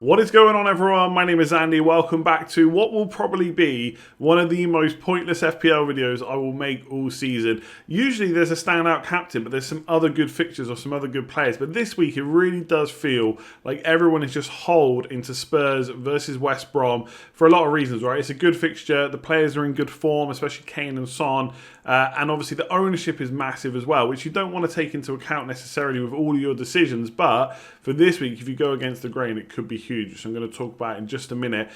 What is going on, everyone? My name is Andy. Welcome back to what will probably be one of the most pointless FPL videos I will make all season. Usually there's a standout captain, but there's some other good fixtures or some other good players. But this week it really does feel like everyone is just holed into Spurs versus West Brom for a lot of reasons, right? It's a good fixture. The players are in good form, especially Kane and Son. And obviously the ownership is massive as well, which you don't want to take into account necessarily with all of your decisions. But for this week, if you go against the grain, it could be huge, which I'm going to talk about in just a minute.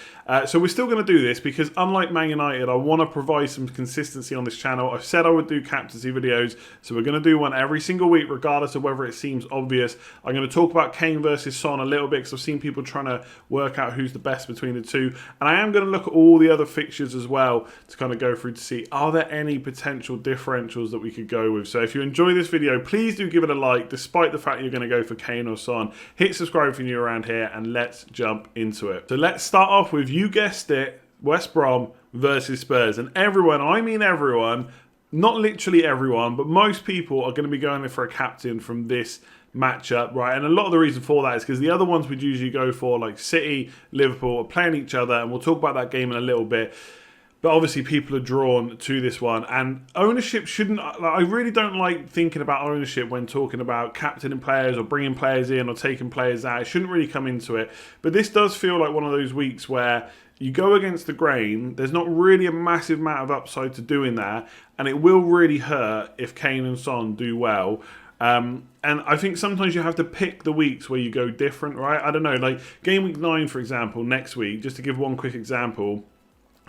So we're still going to do this because unlike Man United, I want to provide some consistency on this channel. I've said I would do captaincy videos, so we're going to do one every single week, regardless of whether it seems obvious. I'm going to talk about Kane versus Son a little bit because I've seen people trying to work out who's the best between the two. And I am going to look at all the other fixtures as well to kind of go through to see, are there any potential differentials that we could go with? So if you enjoy this video, please do give it a like, despite the fact you're going to go for Kane or Son. Hit subscribe if you're new around here, and let's jump into it. So let's start off with, you guessed it, West Brom versus Spurs. And everyone, I mean everyone, not literally everyone, but most people are going to be going in for a captain from this matchup, right? And a lot of the reason for that is because the other ones we'd usually go for, like City, Liverpool, are playing each other, and we'll talk about that game in a little bit. But obviously people are drawn to this one, and ownership shouldn't... I really don't like thinking about ownership when talking about captaining players or bringing players in or taking players out. It shouldn't really come into it. But this does feel like one of those weeks where you go against the grain. There's not really a massive amount of upside to doing that, and it will really hurt if Kane and Son do well. And I think sometimes you have to pick the weeks where you go different, right? I don't know, like game week 9, for example, next week, just to give one quick example,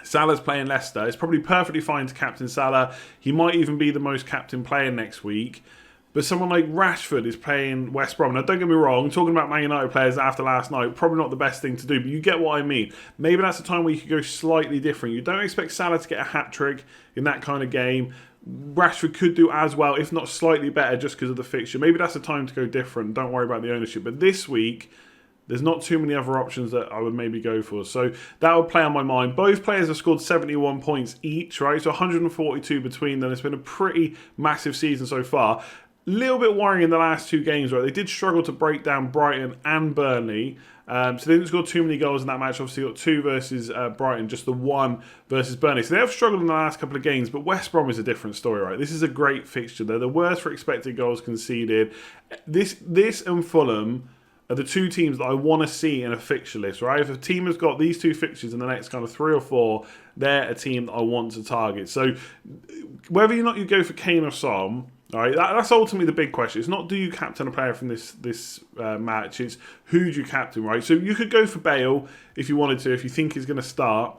Salah's playing Leicester. It's probably perfectly fine to captain Salah. He might even be the most captain player next week. But someone like Rashford is playing West Brom. Now, don't get me wrong, talking about Man United players after last night, probably not the best thing to do, but you get what I mean. Maybe that's a time where you could go slightly different. You don't expect Salah to get a hat-trick in that kind of game. Rashford could do as well, if not slightly better, just because of the fixture. Maybe that's a time to go different. Don't worry about the ownership. But this week, there's not too many other options that I would maybe go for. So that would play on my mind. Both players have scored 71 points each, right? So 142 between them. It's been a pretty massive season so far. Little bit worrying in the last two games, right? They did struggle to break down Brighton and Burnley. So they didn't score too many goals in that match. Obviously, got 2 versus Brighton, just the 1 versus Burnley. So they have struggled in the last couple of games, but West Brom is a different story, right? This is a great fixture. They're the worst for expected goals conceded. This and Fulham are the two teams that I want to see in a fixture list, right? If a team has got these two fixtures in the next kind of 3 or 4, they're a team that I want to target. So whether or not you go for Kane or Son, all right, that's ultimately the big question. It's not do you captain a player from this match, it's who do you captain, right? So you could go for Bale if you wanted to, if you think he's going to start,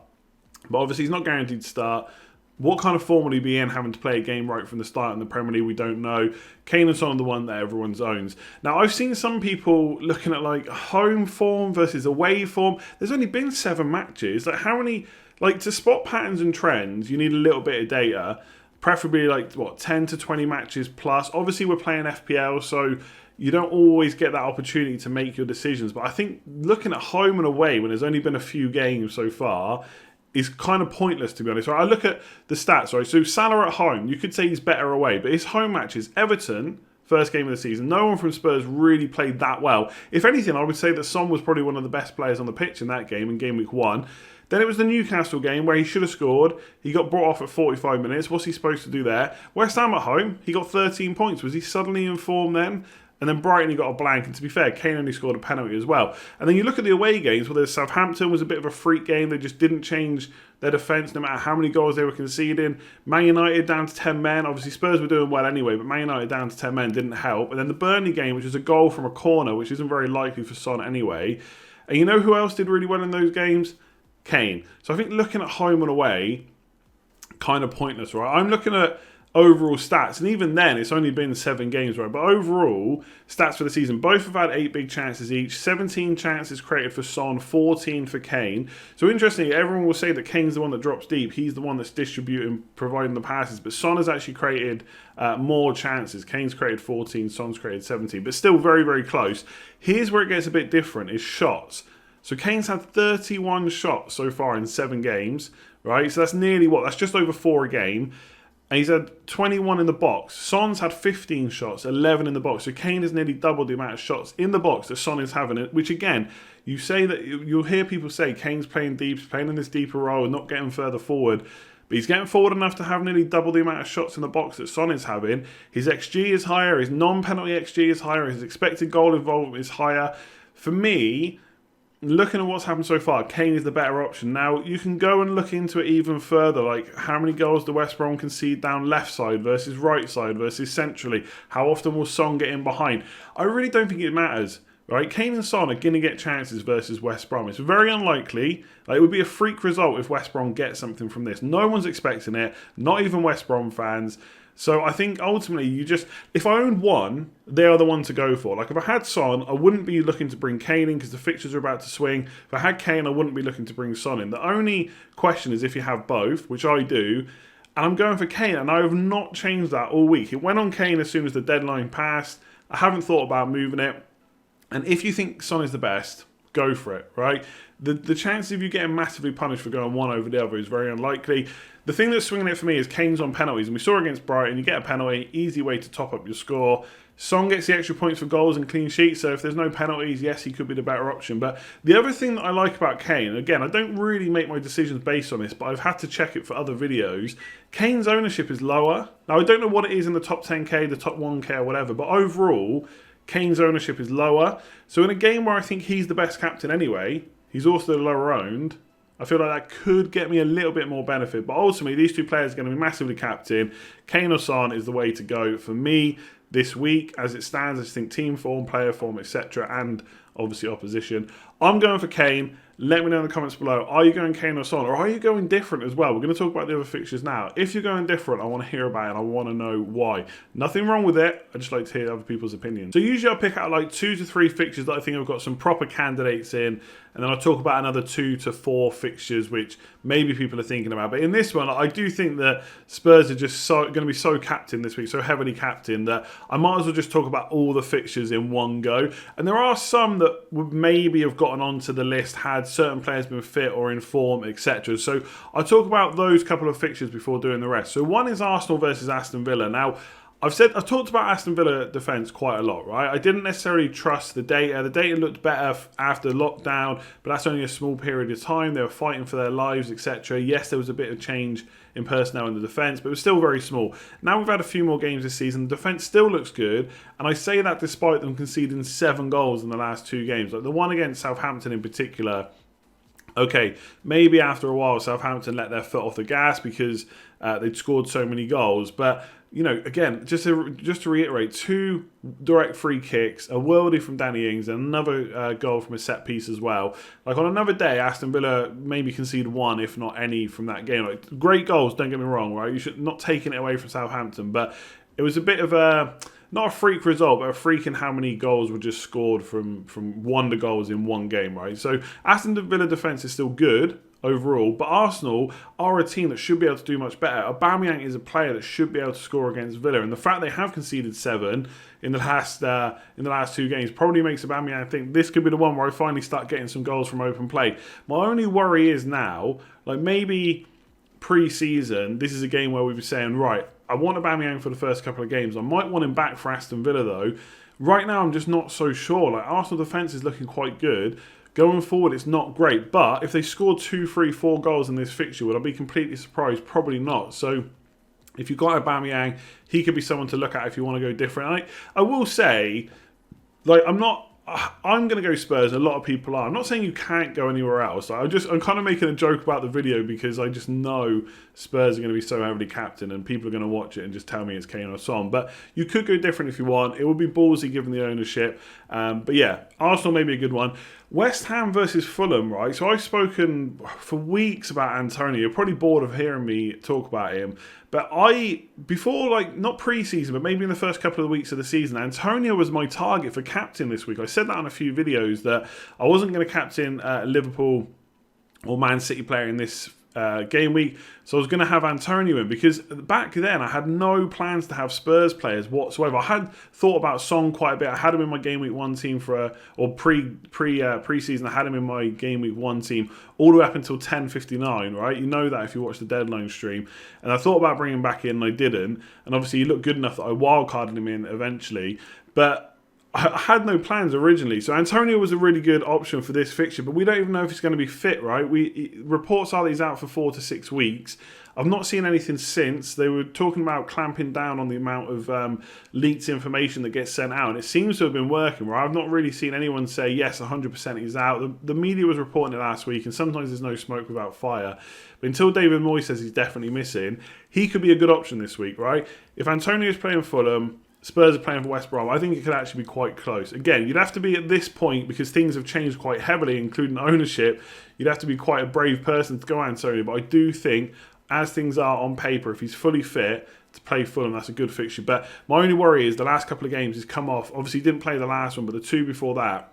but obviously he's not guaranteed to start. What kind of form will he be in, having to play a game right from the start in the Premier League? We don't know. Kane and Son are the one that everyone owns. Now, I've seen some people looking at like home form versus away form. There's only been 7 matches. Like how many, like to spot patterns and trends, you need a little bit of data. Preferably like, what, 10 to 20 matches plus. Obviously, we're playing FPL, so you don't always get that opportunity to make your decisions. But I think looking at home and away when there's only been a few games so far is kind of pointless, to be honest. Right? I look at the stats, right? So Salah at home, you could say he's better away, but his home matches, Everton, first game of the season, no one from Spurs really played that well. If anything, I would say that Son was probably one of the best players on the pitch in that game, in game week 1. Then it was the Newcastle game where he should have scored. He got brought off at 45 minutes. What's he supposed to do there? West Ham at home, he got 13 points. Was he suddenly in form then? And then Brighton, he got a blank. And to be fair, Kane only scored a penalty as well. And then you look at the away games, where Southampton was a bit of a freak game. They just didn't change their defence no matter how many goals they were conceding. Man United down to 10 men. Obviously, Spurs were doing well anyway, but Man United down to 10 men didn't help. And then the Burnley game, which was a goal from a corner, which isn't very likely for Son anyway. And you know who else did really well in those games? Kane. So I think looking at home and away, kind of pointless, right? I'm looking at overall stats, and even then it's only been 7 games, right? But overall stats for the season, both have had 8 big chances each, 17 chances created for Son, 14 for Kane. So interestingly, everyone will say that Kane's the one that drops deep, he's the one that's distributing, providing the passes, but Son has actually created more chances. Kane's created 14, Son's created 17, but still very, very close. Here's where it gets a bit different, is shots. So Kane's had 31 shots so far in 7 games, right? So that's nearly what? That's just over 4 a game. And he's had 21 in the box. Son's had 15 shots, 11 in the box. So Kane has nearly doubled the amount of shots in the box that Son is having. Which again, you say that you'll hear people say Kane's playing deep, he's playing in this deeper role, and not getting further forward. But he's getting forward enough to have nearly double the amount of shots in the box that Son is having. His XG is higher, his non-penalty XG is higher, his expected goal involvement is higher. For me, looking at what's happened so far, Kane is the better option. Now, you can go and look into it even further, like how many goals do West Brom concede down left side versus right side versus centrally? How often will Son get in behind? I really don't think it matters. Right, Kane and Son are going to get chances versus West Brom. It's very unlikely. Like, it would be a freak result if West Brom get something from this. No one's expecting it, not even West Brom fans. So I think ultimately if I owned one, they are the one to go for. Like if I had Son, I wouldn't be looking to bring Kane in because the fixtures are about to swing. If I had Kane, I wouldn't be looking to bring Son in. The only question is if you have both, which I do, and I'm going for Kane, and I have not changed that all week. It went on Kane as soon as the deadline passed. I haven't thought about moving it. And if you think Son is the best, go for it, right? The chance of you getting massively punished for going one over the other is very unlikely. The thing that's swinging it for me is Kane's on penalties. And we saw against Brighton, you get a penalty, easy way to top up your score. Son gets the extra points for goals and clean sheets, so if there's no penalties, yes, he could be the better option. But the other thing that I like about Kane, again, I don't really make my decisions based on this, but I've had to check it for other videos. Kane's ownership is lower. Now, I don't know what it is in the top 10k, the top 1k or whatever, but overall, Kane's ownership is lower. So in a game where I think he's the best captain anyway, he's also lower owned, I feel like that could get me a little bit more benefit. But ultimately, these two players are going to be massively captain. Kane or Son is the way to go for me this week. As it stands, I just think team form, player form, etc. and obviously opposition. I'm going for Kane. Let me know in the comments below. Are you going Kane or Son? Or are you going different as well? We're going to talk about the other fixtures now. If you're going different, I want to hear about it and I want to know why. Nothing wrong with it. I just like to hear other people's opinions. So usually I'll pick out like 2 to 3 fixtures that I think I've got some proper candidates in. And then I'll talk about another 2 to 4 fixtures which maybe people are thinking about. But in this one, I do think that Spurs are just going to be so captain this week, so heavily captain, that I might as well just talk about all the fixtures in one go. And there are some that would maybe have gotten onto the list had certain players been fit or in form, etc. So I'll talk about those couple of fixtures before doing the rest. So one is Arsenal versus Aston Villa. Now, I've talked about Aston Villa defence quite a lot, right? I didn't necessarily trust the data. The data looked better after lockdown, but that's only a small period of time. They were fighting for their lives, etc. Yes, there was a bit of change in personnel in the defence, but it was still very small. Now we've had a few more games this season. The defence still looks good, and I say that despite them conceding 7 goals in the last 2 games. Like the one against Southampton in particular. Okay, maybe after a while Southampton let their foot off the gas because they'd scored so many goals. But, you know, again, just to reiterate, 2 direct free kicks, a worldie from Danny Ings, and another goal from a set piece as well. Like on another day, Aston Villa maybe concede 1, if not any, from that game. Like great goals, don't get me wrong, right? You should not taking it away from Southampton, but it was a bit of a... not a freak result, but a freak in how many goals were just scored from wonder goals in one game, right? So Aston Villa defence is still good overall, but Arsenal are a team that should be able to do much better. Aubameyang is a player that should be able to score against Villa, and the fact they have conceded 7 in the last 2 games probably makes Aubameyang think this could be the one where I finally start getting some goals from open play. My only worry is now, like maybe pre-season, this is a game where we'd be saying, right, I want Aubameyang for the first couple of games. I might want him back for Aston Villa though. Right now, I'm just not so sure. Like Arsenal defence is looking quite good. Going forward, it's not great. But if they score 2, 3, 4 goals in this fixture, would I be completely surprised? Probably not. So if you've got Aubameyang, he could be someone to look at if you want to go different. I will say, like, I'm going to go Spurs. A lot of people are. I'm not saying you can't go anywhere else. I'm kind of making a joke about the video because I just know Spurs are going to be so heavily captain and people are going to watch it and just tell me it's Kane or Son. But you could go different if you want. It would be ballsy given the ownership. But yeah, Arsenal may be a good one. West Ham versus Fulham, right? So I've spoken for weeks about Antonio. You're probably bored of hearing me talk about him. But before, like, not pre-season, but maybe in the first couple of weeks of the season, Antonio was my target for captain this week. I said that on a few videos that I wasn't going to captain Liverpool or Man City player in this game week. So I was going to have Antonio in because back then I had no plans to have Spurs players whatsoever. I had thought about Son quite a bit. I had him in my game week 1 team pre-season. I had him in my game week 1 team all the way up until 10:59. Right, you know that if you watch the deadline stream. And I thought about bringing him back in, and I didn't. And obviously he looked good enough that I wildcarded him in eventually, but I had no plans originally. So Antonio was a really good option for this fixture, but we don't even know if he's going to be fit, right? Reports are that he's out for 4 to 6 weeks. I've not seen anything since. They were talking about clamping down on the amount of leaked information that gets sent out, and it seems to have been working, right? I've not really seen anyone say, yes, 100% he's out. The media was reporting it last week, and sometimes there's no smoke without fire. But until David Moyes says he's definitely missing, he could be a good option this week, right? If Antonio's playing Fulham, Spurs are playing for West Brom, I think it could actually be quite close. Again, you'd have to be at this point, because things have changed quite heavily, including ownership, you'd have to be quite a brave person to go Antonio. But I do think, as things are on paper, if he's fully fit to play Fulham, that's a good fixture. But my only worry is the last couple of games he's come off. Obviously, he didn't play the last one, but the 2 before that,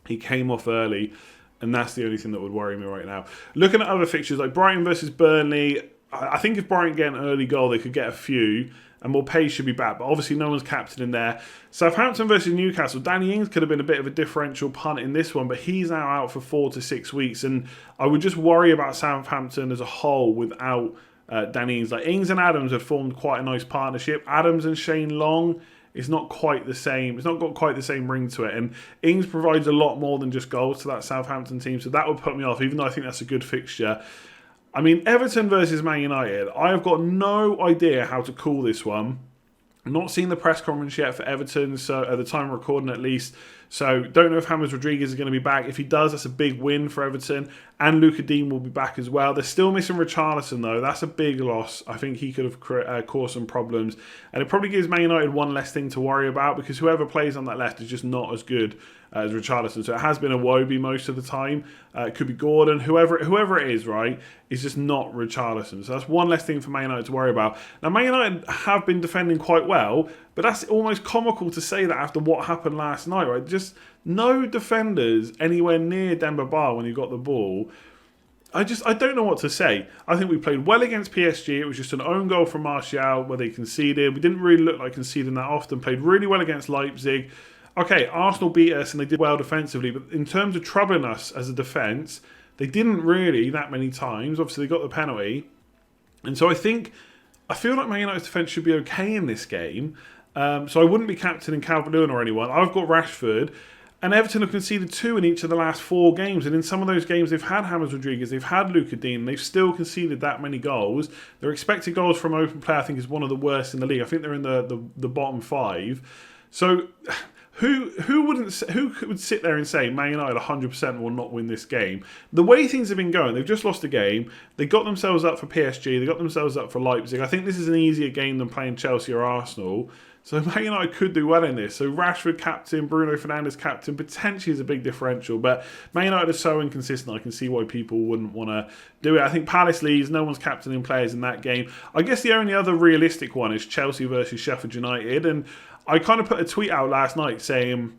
he came off early. And that's the only thing that would worry me right now. Looking at other fixtures, like Brighton versus Burnley, I think if Brighton get an early goal, they could get a few. And Morpay should be back, but obviously no one's captain in there. Southampton versus Newcastle. Danny Ings could have been a bit of a differential punt in this one, but he's now out for 4 to 6 weeks. And I would just worry about Southampton as a whole without Danny Ings. Like Ings and Adams have formed quite a nice partnership. Adams and Shane Long is not quite the same. It's not got quite the same ring to it. And Ings provides a lot more than just goals to that Southampton team, so that would put me off, even though I think that's a good fixture. I mean, Everton versus Man United, I have got no idea how to call this one. I'm not seen the press conference yet for Everton, so at the time of recording at least. So don't know if James Rodriguez is going to be back. If he does, that's a big win for Everton. And Luca Dean will be back as well. They're still missing Richarlison though. That's a big loss. I think he could have caused some problems. And it probably gives Man United one less thing to worry about, because whoever plays on that left is just not as good as Richarlison. So it has been a Iwobi most of the time. It could be Gordon. Whoever it is, right, is just not Richarlison. So that's one less thing for Man United to worry about. Now, Man United have been defending quite well, but that's almost comical to say that after what happened last night, right? Just no defenders anywhere near Demba Ba when he got the ball. I don't know what to say. I think we played well against PSG. It was just an own goal from Martial where they conceded. We didn't really look like conceding that often. Played really well against Leipzig. Okay, Arsenal beat us and they did well defensively, but in terms of troubling us as a defence, they didn't really that many times. Obviously, they got the penalty. And so I feel like Man United's defence should be okay in this game. So I wouldn't be captaining Calvert-Lewin or anyone. I've got Rashford. And Everton have conceded 2 in each of the last 4 games. And in some of those games, they've had James Rodriguez, they've had Luca Dean, they've still conceded that many goals. Their expected goals from open play, I think, is one of the worst in the league. I think they're in the bottom 5. So who would sit there and say Man United 100% will not win this game? The way things have been going, they've just lost a game. They got themselves up for PSG. They got themselves up for Leipzig. I think this is an easier game than playing Chelsea or Arsenal. So Man United could do well in this. So Rashford captain, Bruno Fernandes captain, potentially is a big differential. But Man United is so inconsistent, I can see why people wouldn't want to do it. I think Palace leads, no one's captaining players in that game. I guess the only other realistic one is Chelsea versus Sheffield United. And I kind of put a tweet out last night saying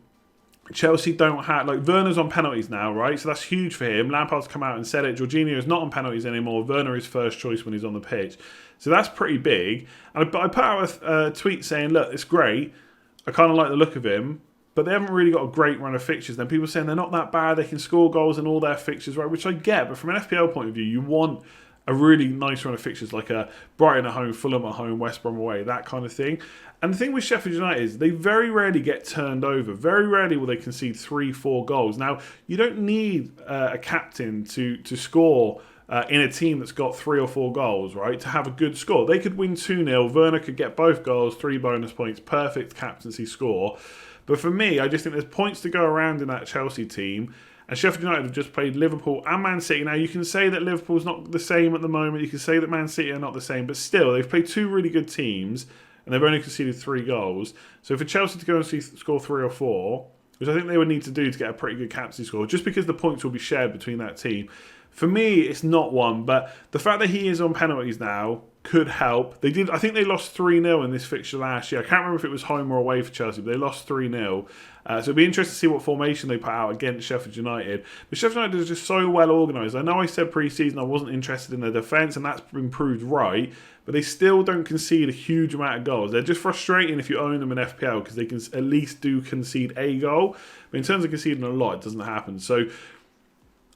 Chelsea don't have, like, Werner's on penalties now, right? So that's huge for him. Lampard's come out and said it. Jorginho's not on penalties anymore. Werner is first choice when he's on the pitch. So that's pretty big. And I put out a tweet saying, look, it's great. I kind of like the look of him, but they haven't really got a great run of fixtures. Then people are saying they're not that bad. They can score goals in all their fixtures, right? Which I get. But from an FPL point of view, you want a really nice run of fixtures, like a Brighton at home, Fulham at home, West Brom away, that kind of thing. And the thing with Sheffield United is they very rarely get turned over. Very rarely will they concede 3-4 goals. Now, you don't need a captain to score in a team that's got 3 or 4 goals, right, to have a good score. They could win 2-0. Werner could get both goals, 3 bonus points, perfect captaincy score. But for me, I just think there's points to go around in that Chelsea team. And Sheffield United have just played Liverpool and Man City. Now, you can say that Liverpool's not the same at the moment. You can say that Man City are not the same. But still, they've played 2 really good teams, and they've only conceded 3 goals. So for Chelsea to go and score 3 or 4, which I think they would need to do to get a pretty good captaincy score, just because the points will be shared between that team, For me, it's not one, but the fact that he is on penalties now could help. I think they lost 3-0 in this fixture last year. I can't remember if it was home or away for Chelsea, but they lost 3-0. So it'll be interesting to see what formation they put out against Sheffield United. But Sheffield United is just so well organised. I know I said pre-season I wasn't interested in their defence, and that's been proved right, but they still don't concede a huge amount of goals. They're just frustrating if you own them in FPL because they can at least do concede a goal. But in terms of conceding a lot, it doesn't happen. So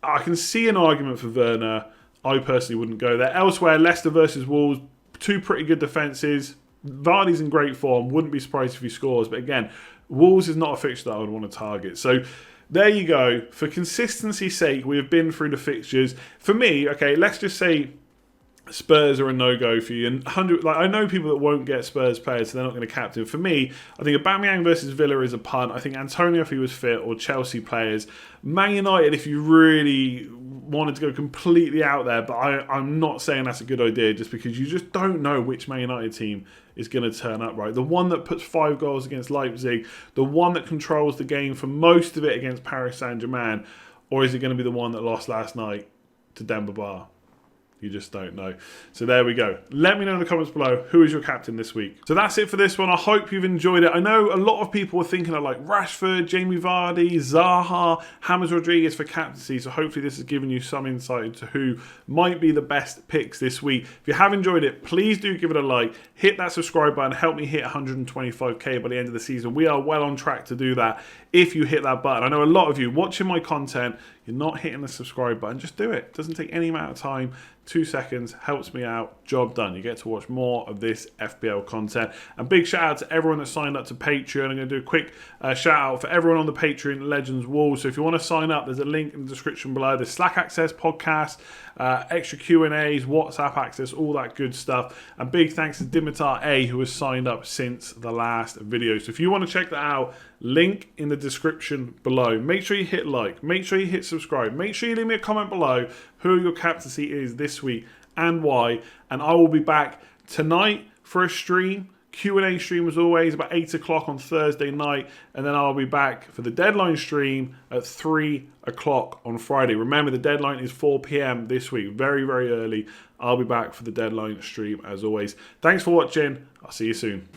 I can see an argument for Werner. I personally wouldn't go there. Elsewhere, Leicester versus Wolves, two pretty good defences. Vardy's in great form. Wouldn't be surprised if he scores. But again, Wolves is not a fixture that I would want to target. So there you go. For consistency's sake, we have been through the fixtures. For me, okay, let's just say Spurs are a no-go for you. And I know people that won't get Spurs players, so they're not going to captain. For me, I think Aubameyang versus Villa is a punt. I think Antonio, if he was fit, or Chelsea players. Man United, if you really wanted to go completely out there, but I'm not saying that's a good idea just because you just don't know which Man United team is going to turn up right. The one that puts 5 goals against Leipzig, the one that controls the game for most of it against Paris Saint-Germain, or is it going to be the one that lost last night to Demba Ba? You just don't know. So there we go. Let me know in the comments below, who is your captain this week? So that's it for this one. I hope you've enjoyed it. I know a lot of people were thinking of like Rashford, Jamie Vardy, Zaha, James Rodriguez for captaincy. So hopefully this has given you some insight into who might be the best picks this week. If you have enjoyed it, please do give it a like. Hit that subscribe button. Help me hit 125k by the end of the season. We are well on track to do that if you hit that button. I know a lot of you watching my content, you're not hitting the subscribe button. Just do it. It doesn't take any amount of time. 2 seconds, helps me out, job done. You get to watch more of this FPL content. And big shout out to everyone that signed up to Patreon. I'm going to do a quick shout out for everyone on the Patreon Legends wall. So if you want to sign up, there's a link in the description below. There's Slack access, podcast, extra Q&As, WhatsApp access, all that good stuff. And big thanks to Dimitar A, who has signed up since the last video. So if you want to check that out, link in the description below. Make sure you hit like, make sure you hit subscribe, make sure you leave me a comment below who your captaincy is this week and why. And I will be back tonight for a stream, Q&A stream as always, about 8 o'clock on Thursday night. And then I'll be back for the deadline stream at 3 o'clock on Friday. Remember, the deadline is 4 p.m. this week, very, very early. I'll be back for the deadline stream as always. Thanks for watching. I'll see you soon.